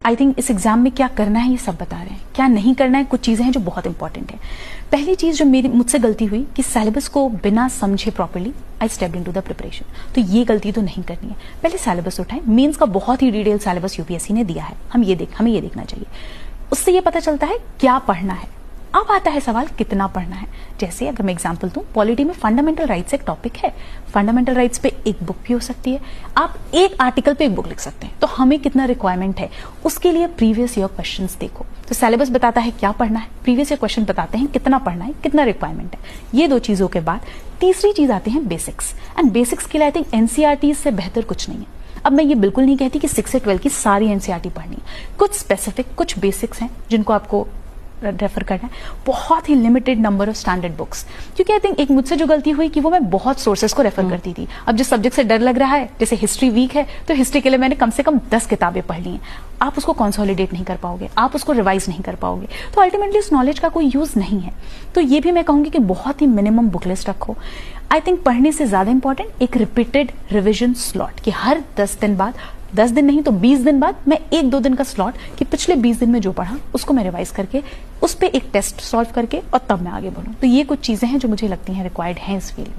I think इस exam में क्या करना है ये सब बता रहे हैं, क्या नहीं करना है कुछ चीजें हैं जो बहुत इंपॉर्टेंट है। पहली चीज जो मुझसे गलती हुई कि सिलेबस को बिना समझे properly I stepped into the preparation. तो ये गलती तो नहीं करनी है। पहले सिलेबस उठाएं। मेंस का बहुत ही डिटेल सिलेबस यूपीएससी ने दिया है, हमें ये देखना चाहिए। उससे ये पता चलता है क्या पढ़ना है। अब आता है सवाल कितना पढ़ना है। जैसे अगर मैं एग्जांपल दूं, पॉलिटी में फंडामेंटल राइट्स एक टॉपिक है। फंडामेंटल राइट्स पे एक बुक भी हो सकती है, आप एक आर्टिकल पे एक बुक लिख सकते हैं। तो हमें कितना रिक्वायरमेंट है उसके लिए प्रीवियस ईयर क्वेश्चंस देखो। तो सिलेबस बताता है क्या पढ़ना है, प्रीवियस ईयर क्वेश्चन बताते हैं कितना पढ़ना है, कितना रिक्वायरमेंट है। ये दो चीजों के बाद तीसरी चीज आती है बेसिक्स। एंड बेसिक्स के लिए आई थिंक एनसीईआरटी से बेहतर कुछ नहीं है। अब मैं ये बिल्कुल नहीं कहती कि 6 से 12 की सारी एनसीईआरटी पढ़नी है। कुछ स्पेसिफिक, कुछ बेसिक्स हैं जिनको आपको रेफर करना है। बहुत ही limited number of standard books, क्योंकि आई थिंक एक मुझसे जो गलती हुई कि वो मैं बहुत सोर्सेस को रेफर करती थी। अब जिस सब्जेक्ट से डर लग रहा है, जैसे हिस्ट्री वीक है तो हिस्ट्री के लिए मैंने कम से कम 10 किताबें पढ़ ली हैं। आप उसको कंसोलिडेट नहीं कर पाओगे, आप उसको रिवाइज नहीं कर पाओगे, तो अल्टीमेटली उस नॉलेज का कोई यूज नहीं है। तो ये भी मैं कहूंगी कि बहुत ही मिनिमम बुक लिस्ट रखो। आई थिंक पढ़ने से ज्यादा इंपॉर्टेंट एक रिपीटेड रिविजन स्लॉट, कि हर 10 दिन बाद, 10 दिन नहीं तो 20 दिन बाद मैं 1-2 दिन का स्लॉट, कि पिछले 20 दिन में जो पढ़ा उसको मैं रिवाइज करके उस पर एक टेस्ट सॉल्व करके और तब मैं आगे बढ़ूं। तो ये कुछ चीजें हैं जो मुझे लगती हैं रिक्वायर्ड हैं इस फील्ड में।